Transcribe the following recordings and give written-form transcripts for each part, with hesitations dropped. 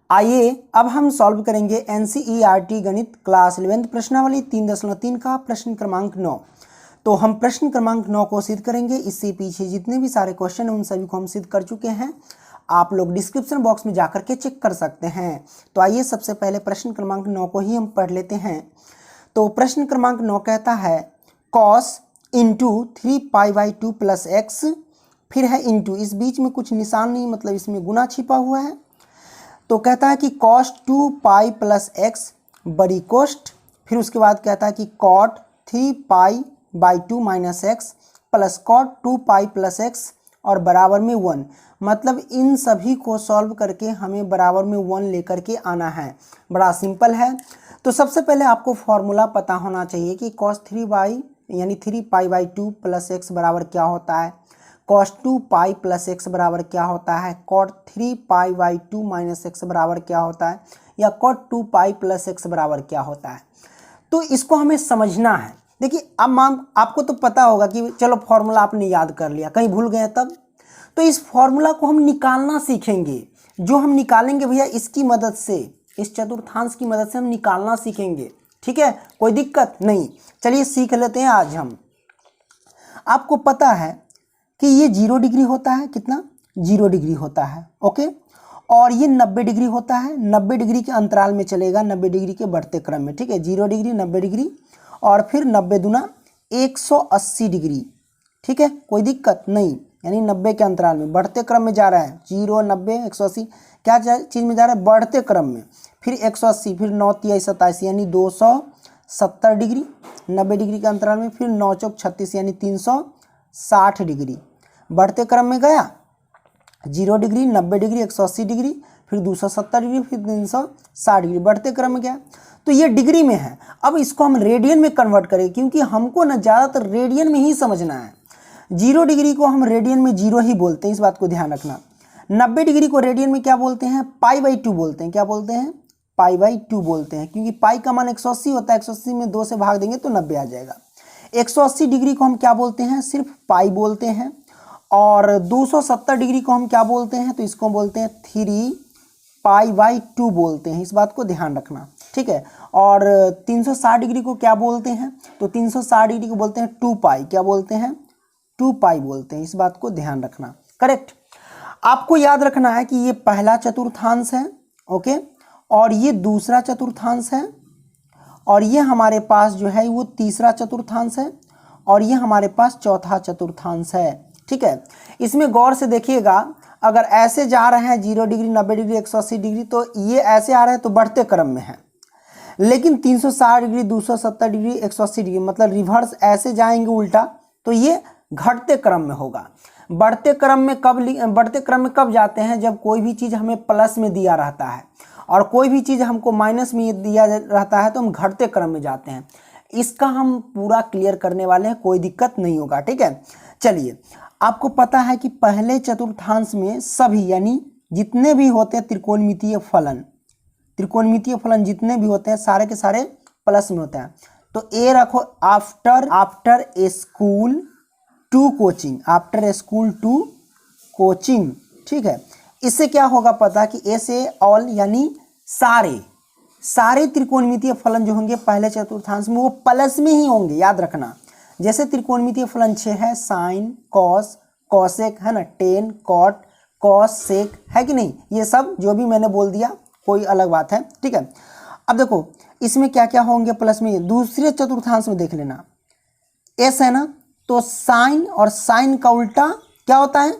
आइए अब हम सॉल्व करेंगे एनसीईआरटी गणित क्लास 11 प्रश्नावली 3.3 का प्रश्न क्रमांक 9। तो हम प्रश्न क्रमांक 9 को सिद्ध करेंगे। इससे पीछे जितने भी सारे क्वेश्चन हैं उन सभी को हम सिद्ध कर चुके हैं। आप लोग डिस्क्रिप्शन बॉक्स में जाकर के चेक कर सकते हैं। तो आइए सबसे पहले प्रश्न क्रमांक 9 को ही हम पढ़ लेते हैं। तो प्रश्न क्रमांक 9 कहता है cos इंटू 3π/2 प्लस एक्स, फिर है इंटू, इस बीच में कुछ निशान नहीं, मतलब इसमें गुना छिपा हुआ है। तो कहता है कि cos 2π प्लस एक्स बड़ी कोष्ठ, फिर उसके बाद कहता है कि cot 3π/2 minus x plus cot 2π plus x और बराबर में 1। मतलब इन सभी को सॉल्व करके हमें बराबर में 1 लेकर के आना है। बड़ा सिंपल है। तो सबसे पहले आपको फॉर्मूला पता होना चाहिए कि cos 3 यानी 3π/2 प्लस एक्स बराबर क्या होता है, cos 2π प्लस एक्स बराबर क्या होता है, cot 3π/2 माइनस एक्स बराबर क्या होता है, या cot 2π प्लस एक्स बराबर क्या होता है। तो इसको हमें समझना है। देखिए अब आपको तो पता होगा कि चलो फॉर्मूला आपने याद कर लिया, कहीं भूल गए तब। तो इस फॉर्मूला को हम निकालना सीखेंगे। जो हम निकालेंगे भैया इसकी मदद से, इस चतुर्थांश की मदद से हम निकालना सीखेंगे। ठीक है, कोई दिक्कत नहीं। चलिए सीख लेते हैं आज हम। आपको पता है कि ये 0 डिग्री होता है, कितना 0 डिग्री होता है, ओके। और ये 90 डिग्री होता है, 90 डिग्री के अंतराल में चलेगा, 90 डिग्री के बढ़ते क्रम में। ठीक है, 0 डिग्री 90 डिग्री और फिर 90 दूना 180 डिग्री। ठीक है, कोई दिक्कत नहीं, यानी 90 के अंतराल में बढ़ते क्रम में जा रहा है। 0 90 180 क्या चीज़ में जा रहा है, बढ़ते क्रम में। फिर 180, फिर 9 3 27 यानी 270 डिग्री 90 डिग्री के अंतराल में। फिर 9 चौक 36 यानी 360 डिग्री बढ़ते क्रम में गया। 0 डिग्री 90 डिग्री 180 डिग्री फिर 270 डिग्री फिर 360 डिग्री बढ़ते क्रम में गया। तो ये डिग्री में है। अब इसको हम रेडियन में कन्वर्ट करें, क्योंकि हमको ना ज़्यादातर रेडियन में ही समझना है। 0 डिग्री को हम रेडियन में 0 ही बोलते हैं, इस बात को ध्यान रखना। 90 डिग्री को रेडियन में क्या बोलते हैं, π/2 बोलते हैं। क्या बोलते हैं, π/2 बोलते हैं, क्योंकि पाई का मान 180 होता है। 180 में 2 से भाग देंगे तो 90 आ जाएगा। 180 डिग्री को हम क्या बोलते हैं, सिर्फ पाई बोलते हैं। और 270 डिग्री को हम क्या बोलते हैं, तो इसको बोलते हैं 3π/2 बोलते हैं। इस बात को ध्यान रखना, ठीक है। और 360 डिग्री को क्या बोलते हैं, तो 360 डिग्री को बोलते हैं 2π। क्या बोलते हैं, 2π बोलते हैं। इस बात को ध्यान रखना, करेक्ट। आपको याद रखना है कि ये पहला चतुर्थांश है, ओके, और ये दूसरा चतुर्थांश है, और ये हमारे पास जो है वो तीसरा चतुर्थांश है, और ये हमारे पास चौथा चतुर्थांश है। ठीक है, इसमें गौर से देखिएगा, अगर ऐसे जा रहे हैं 0 डिग्री 90 डिग्री 180 डिग्री, तो ये ऐसे आ रहे हैं तो बढ़ते क्रम में है। लेकिन 360 डिग्री 270 डिग्री 180 डिग्री मतलब रिवर्स ऐसे जाएंगे उल्टा, तो ये घटते क्रम में होगा। बढ़ते क्रम में कब जाते हैं, जब कोई भी चीज़ हमें प्लस में दिया रहता है और कोई भी चीज़ हमको माइनस में दिया रहता है, तो हम घटते क्रम में जाते हैं। इसका हम पूरा क्लियर करने वाले हैं, कोई दिक्कत नहीं होगा। ठीक है, चलिए। आपको पता है कि पहले चतुर्थांश में सभी यानी जितने भी होते हैं त्रिकोणमितीय फलन जितने भी होते हैं सारे के सारे प्लस में होते हैं। तो ए रखो आफ्टर स्कूल टू कोचिंग, ठीक है। इससे क्या होगा पता कि ए से ऑल यानी सारे त्रिकोणमितीय फलन जो होंगे पहले चतुर्थांश में वो प्लस में ही होंगे, याद रखना। जैसे त्रिकोणमितीय फलन 6 है, साइन कॉस कॉसेक है ना, टेन कॉट कॉस सेक है कि नहीं, ये सब जो भी मैंने बोल दिया कोई अलग बात है। ठीक है, अब देखो इसमें क्या क्या होंगे प्लस में। दूसरे चतुर्थांश में देख लेना, एस है ना, तो साइन और साइन का उल्टा क्या होता है,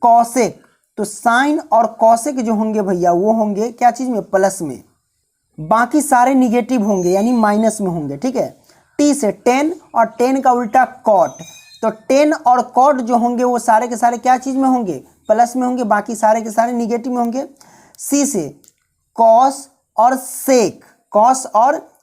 कॉसेक। तो साइन और कॉसेक जो होंगे भैया वो होंगे क्या चीज में, प्लस में। बाकी सारे निगेटिव होंगे यानी माइनस में होंगे। ठीक है, टी से टेन और टेन का उल्टा कॉट, तो टेन और कॉट जो होंगे वो सारे के सारे क्या चीज में होंगे, प्लस में होंगे। बाकी सारे के सारे निगेटिव में होंगे। सी से कॉस और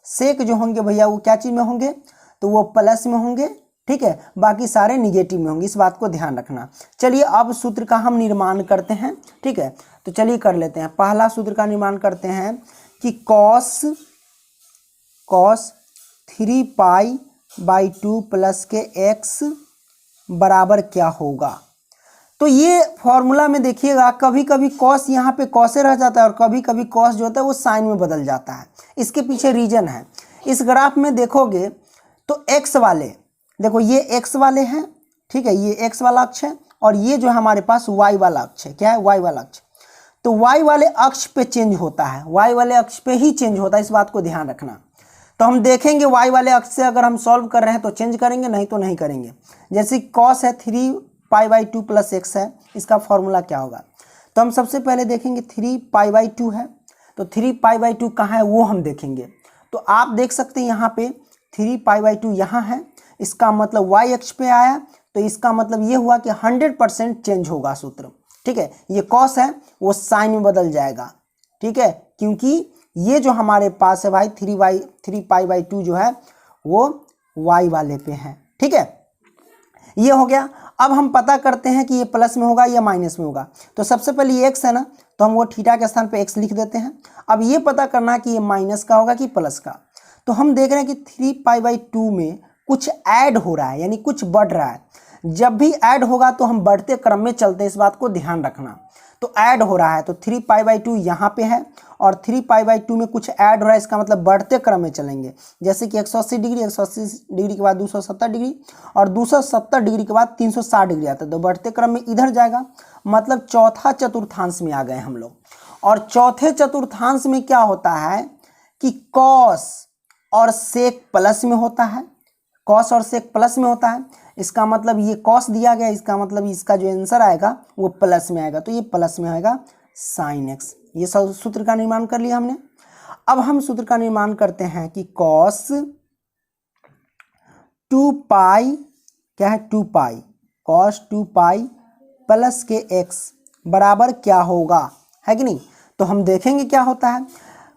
सेक जो होंगे भैया वो क्या चीज में होंगे, तो वो प्लस में होंगे। ठीक है, बाकी सारे निगेटिव में होंगे, इस बात को ध्यान रखना। चलिए अब सूत्र का हम निर्माण करते हैं। ठीक है, तो चलिए कर लेते हैं। पहला सूत्र का निर्माण करते हैं कि cos 3π/2 प्लस के x बराबर क्या होगा। तो ये फॉर्मूला में देखिएगा कभी कभी कॉस यहाँ पे कॉसे रह जाता है और कभी कभी कॉस जो होता है वो साइन में बदल जाता है। इसके पीछे रीजन है। इस ग्राफ में देखोगे तो एक्स वाले, देखो ये एक्स वाले हैं, ठीक है, ये एक्स वाला अक्ष है और ये जो है हमारे पास वाई वाला अक्ष है। क्या है? वाई वाला अक्ष। तो वाई वाले अक्ष पे चेंज होता है, वाई वाले अक्ष पे ही चेंज होता है, इस बात को ध्यान रखना। तो हम देखेंगे वाई वाले अक्ष से अगर हम सॉल्व कर रहे हैं तो चेंज करेंगे, नहीं तो नहीं करेंगे। जैसे कॉस है 3π/2 + x है, इसका फॉर्मूला क्या होगा? तो हम सबसे पहले देखेंगे 3π/2 है, तो 3π/2 कहाँ है वो हम देखेंगे। तो आप देख सकते हैं यहाँ पे 3π/2 यहाँ है, इसका मतलब वाई अक्ष पे आया, तो इसका मतलब ये हुआ कि 100% चेंज होगा सूत्र। ठीक है, ये कॉस है वो साइन में बदल जाएगा। ठीक है, क्योंकि ये जो हमारे पास है भाई 3π/2 जो है वो वाई वाले पे है। ठीक है, ये हो गया। अब हम पता करते हैं कि ये प्लस में होगा या माइनस में होगा। तो सबसे पहले ये एक्स है ना, तो हम वो थीटा के स्थान पे एक्स लिख देते हैं। अब ये पता करना है कि ये माइनस का होगा कि प्लस का। तो हम देख रहे हैं कि 3π/2 में कुछ ऐड हो रहा है, यानी कुछ बढ़ रहा है। जब भी ऐड होगा तो हम बढ़ते क्रम में चलते हैं, इस बात को ध्यान रखना। तो ऐड हो रहा है, तो 3π/2 यहाँ पे है और 3π/2 में कुछ ऐड हो रहा है, इसका मतलब बढ़ते क्रम में चलेंगे। जैसे कि 180 डिग्री, 180 डिग्री के बाद 270 डिग्री और 270 डिग्री के बाद 360 डिग्री आता है, तो बढ़ते क्रम में इधर जाएगा। मतलब चौथा चतुर्थांश में आ गए हम लोग। और चौथे चतुर्थांश में क्या होता है कि कॉस और सेक प्लस में होता है, कॉस और सेक प्लस में होता है। इसका मतलब ये कॉस दिया गया, इसका मतलब इसका जो आंसर आएगा वो प्लस में आएगा, तो ये प्लस में आएगा साइन एक्स। ये सब सूत्र का निर्माण कर लिया हमने। अब हम सूत्र का निर्माण करते हैं कि कॉस 2π, क्या है 2π, कॉस 2π प्लस के एक्स बराबर क्या होगा, है कि नहीं। तो हम देखेंगे क्या होता है,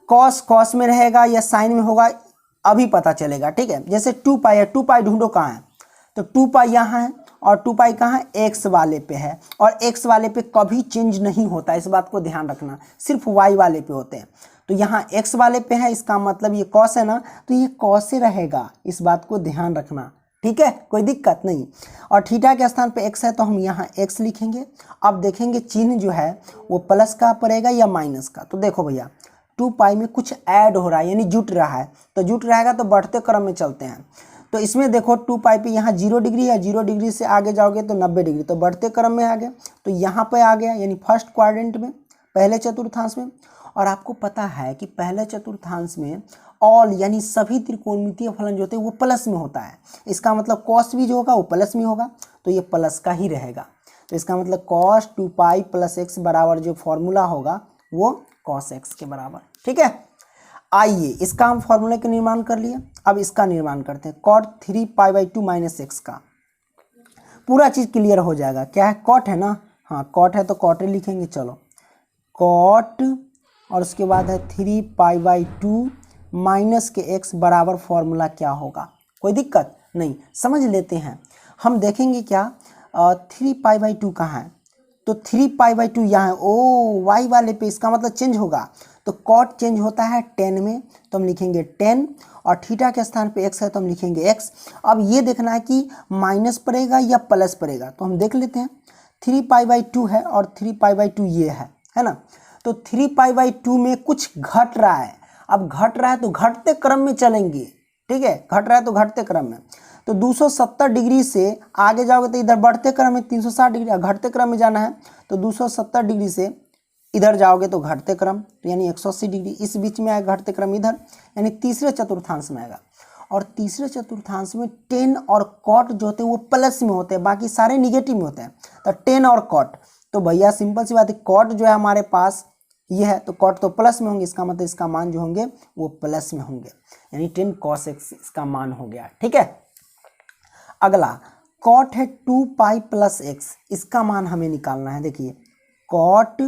कॉस कॉस में रहेगा या साइन में होगा, अभी पता चलेगा। ठीक है, जैसे 2π है, 2π ढूंढो कहाँ है, तो 2π यहाँ है और 2π कहाँ है, एक्स वाले पे है। और एक्स वाले पे कभी चेंज नहीं होता, इस बात को ध्यान रखना, सिर्फ वाई वाले पे होते हैं। तो यहाँ एक्स वाले पे है, इसका मतलब ये कॉस है ना, तो ये कॉस से रहेगा, इस बात को ध्यान रखना। ठीक है, कोई दिक्कत नहीं। और थीटा के स्थान पे एक्स है तो हम यहाँ एक्स लिखेंगे। अब देखेंगे चिन्ह जो है वो प्लस का पड़ेगा या माइनस का। तो देखो भैया 2π में कुछ ऐड हो रहा है, यानी जुट रहा है, तो जुट रहेगा तो बढ़ते क्रम में चलते हैं। तो इसमें देखो 2π पे यहाँ 0 डिग्री है, 0 डिग्री से आगे जाओगे तो 90 डिग्री, तो बढ़ते क्रम में आ गया। तो यहाँ पे आ गया, यानी फर्स्ट क्वाड्रेंट में, पहले चतुर्थांश में। और आपको पता है कि पहले चतुर्थांश में ऑल यानी सभी त्रिकोणमितीय फलन जो होते हैं वो प्लस में होता है। इसका मतलब कॉस भी जो होगा वो प्लस में होगा, तो ये प्लस का ही रहेगा। तो इसका मतलब कॉस 2π + x बराबर जो फॉर्मूला होगा वो कॉस x के बराबर। ठीक है, आइए इसका हम फॉर्मूले का निर्माण कर लिए। अब इसका निर्माण करते हैं, कॉट 3π/2 - x का पूरा चीज़ क्लियर हो जाएगा। क्या है, कॉट है ना, हाँ कॉट है तो कॉट लिखेंगे। चलो कॉट और उसके बाद है 3π/2 - के x बराबर फॉर्मूला क्या होगा, कोई दिक्कत नहीं, समझ लेते हैं। हम देखेंगे क्या 3π/2 कहाँ है, तो 3π/2 यहाँ है, ओ वाई वाले पे, इसका मतलब चेंज होगा। तो कॉट चेंज होता है 10 में, तो हम लिखेंगे 10 और थीटा के स्थान पे x है तो हम लिखेंगे x। अब ये देखना है कि माइनस पड़ेगा या प्लस पड़ेगा, तो हम देख लेते हैं। 3π/2 है और 3π/2 ये है ना। तो 3π/2 में कुछ घट रहा है। अब घट रहा है तो घटते क्रम में चलेंगे। ठीक है, घट रहा है तो घटते क्रम में। तो 270 डिग्री से आगे जाओगे तो इधर बढ़ते क्रम में 360 डिग्री, घटते क्रम में जाना है तो 270 डिग्री से इधर जाओगे तो घटते क्रम, तो यानी 180 डिग्री, इस बीच में आएगा घटते क्रम इधर, यानी तीसरे चतुर्थांश में आएगा। और तीसरे चतुर्थांश में 10 और कॉट जो होते हैं वो प्लस में होते हैं, बाकी सारे निगेटिव में होते हैं। तो 10 और कॉट, तो भैया सिंपल सी बात है, कॉट जो है हमारे पास ये है तो कॉट तो प्लस में होंगे, इसका मतलब इसका मान जो होंगे वो प्लस में होंगे, यानी 10 cos x इसका मान हो गया। ठीक है, अगला कॉट है 2π + x, इसका मान हमें निकालना है। देखिए कॉट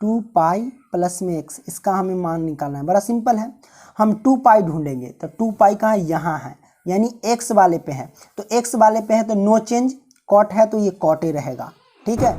2π + x, इसका हमें मान निकालना है, बड़ा सिंपल है। हम 2π ढूंढेंगे, तो 2π कहाँ यहाँ है, यानी x वाले पे है, तो x वाले पे है तो नो चेंज, कॉट है तो ये कॉट ही रहेगा। ठीक है,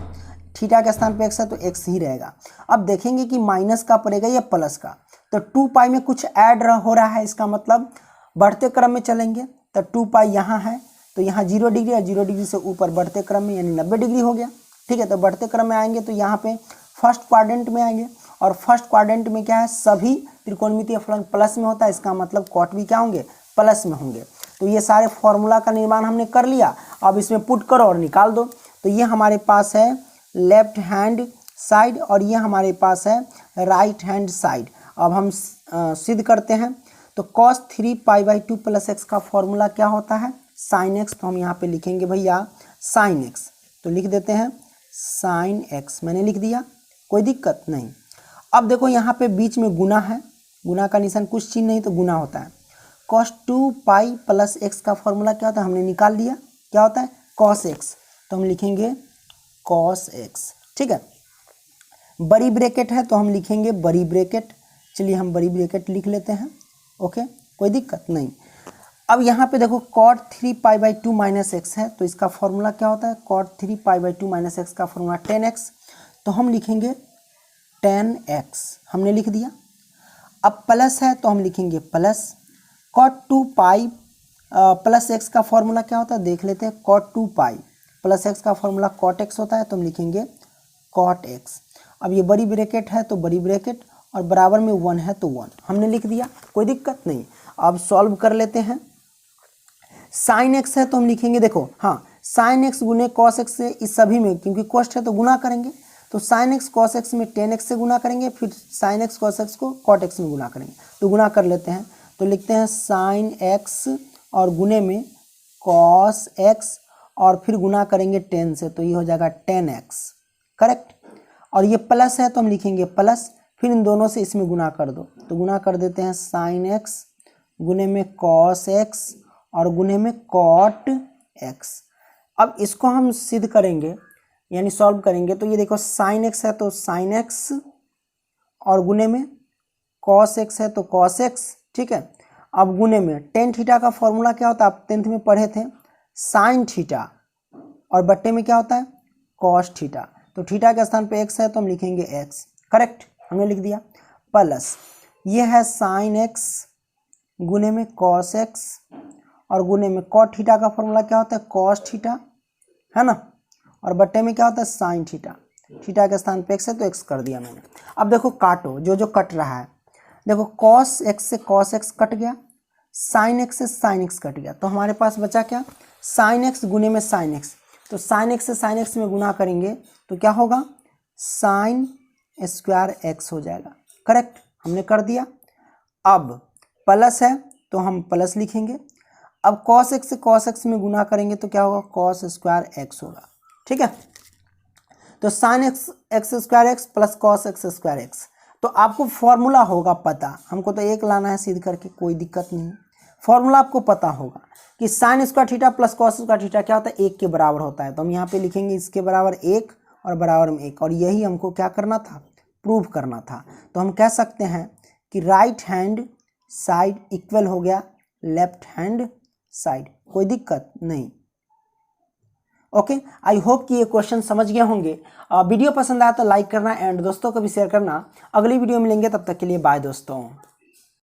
थीटा के स्थान पे x है तो x ही रहेगा। अब देखेंगे कि माइनस का पड़ेगा या प्लस का, तो 2π में कुछ ऐड हो रहा है, इसका मतलब बढ़ते क्रम में चलेंगे। तो 2π यहाँ है तो यहाँ 0 डिग्री और 0 डिग्री से ऊपर बढ़ते क्रम में, यानी 90 डिग्री हो गया। ठीक है, तो बढ़ते क्रम में आएंगे तो यहाँ पे फर्स्ट क्वाड्रेंट में आएंगे, और फर्स्ट क्वाड्रेंट में क्या है, सभी त्रिकोणमितीय फलन प्लस में होता है, इसका मतलब कॉट भी क्या होंगे, प्लस में होंगे। तो ये सारे फॉर्मूला का निर्माण हमने कर लिया, अब इसमें पुट करो और निकाल दो। तो ये हमारे पास है लेफ्ट हैंड साइड और ये हमारे पास है राइट हैंड साइड। अब हम सिद्ध करते हैं। तो cos 3π/2 + x का फॉर्मूला क्या होता है, sin x। तो हम यहाँ पे लिखेंगे भैया sin x, तो लिख देते हैं sin x, मैंने लिख दिया, कोई दिक्कत नहीं। अब देखो यहाँ पे बीच में गुना है, गुना का निशान कुछ चिन्ह नहीं तो गुना होता है। cos 2π + x का फॉर्मूला क्या होता है, हमने निकाल लिया, क्या होता है cos x, तो हम लिखेंगे cos x। ठीक है, बड़ी ब्रैकेट है तो हम लिखेंगे बड़ी ब्रैकेट, चलिए हम बड़ी ब्रैकेट लिख लेते हैं, ओके, कोई दिक्कत नहीं। अब यहाँ पे देखो cot 3π/2 - x है, तो इसका फॉर्मूला क्या होता है, cot 3π/2 - x का फॉर्मूला 10x, तो हम लिखेंगे 10x, हमने लिख दिया। अब प्लस है तो हम लिखेंगे प्लस, cot 2π + x का फॉर्मूला क्या होता है, देख लेते हैं, cot 2π + x का फॉर्मूला cot x होता है, तो हम लिखेंगे cot x। अब ये बड़ी ब्रैकेट है तो बड़ी ब्रैकेट, और बराबर में 1 है तो 1, हमने लिख दिया, कोई दिक्कत नहीं। अब सॉल्व कर लेते हैं। sin x है तो हम लिखेंगे, देखो हाँ, sin x गुने cos x से, इस सभी में क्योंकि कोष्ट है तो गुना करेंगे, तो sin x cos x में 10x से गुना करेंगे, फिर sin x cos x को cot x में गुना करेंगे, तो गुना कर लेते हैं। तो लिखते हैं sin x और गुने में cos x और फिर गुना करेंगे 10 से, तो ये हो जाएगा 10x, करेक्ट। और ये प्लस है तो हम लिखेंगे प्लस, फिर इन दोनों से इसमें गुना कर दो, तो गुना कर देते हैं sin x गुने में cos x और गुने में cot x। अब इसको हम सिद्ध करेंगे यानी सॉल्व करेंगे, तो ये देखो sin x है तो sin x और गुने में cos x है तो cos x, ठीक है। अब गुने में tan थीटा का फॉर्मूला क्या होता है, आप 10th में पढ़े थे, sin थीटा, और बट्टे में क्या होता है cos थीटा, तो थीटा के स्थान पे x है तो हम लिखेंगे x, करेक्ट, हमने लिख दिया। प्लस ये है sin x गुने में cos x और गुने में cot थीटा का फॉर्मूला क्या होता है cos थीटा, है ना, और बट्टे में क्या होता है sin थीटा, थीटा के स्थान पे x है तो x कर दिया मैंने। अब देखो काटो, जो जो कट रहा है, देखो cos x से cos x कट गया, sin x से sin x कट गया, तो हमारे पास बचा क्या, sin x गुने में sin x, तो sin x से sin x में गुना करेंगे तो क्या होगा sin स्क्वायर x हो जाएगा, करेक्ट, हमने कर दिया। अब प्लस है तो हम प्लस लिखेंगे, अब cos x से cos x में गुना करेंगे तो क्या होगा cos स्क्वायर x होगा, ठीक है। तो sin x square x plus cos x square x, तो आपको फॉर्मूला होगा पता, हमको तो एक लाना है सिद्ध करके, कोई दिक्कत नहीं, फॉर्मूला आपको पता होगा कि sin square theta plus cos square theta क्या होता है, 1 के बराबर होता है, तो हम यहाँ पे लिखेंगे इसके बराबर 1 और बराबर में 1, और यही हमको क्या करना था, प्रूव करना था। तो हम कह सकते हैं कि राइट हैंड साइड इक्वल हो गया लेफ्ट हैंड साइड, कोई दिक्कत नहीं। ओके, आई होप कि ये क्वेश्चन समझ गए होंगे। वीडियो पसंद आया तो लाइक करना एंड दोस्तों को भी शेयर करना। अगली वीडियो मिलेंगे, तब तक के लिए बाय दोस्तों।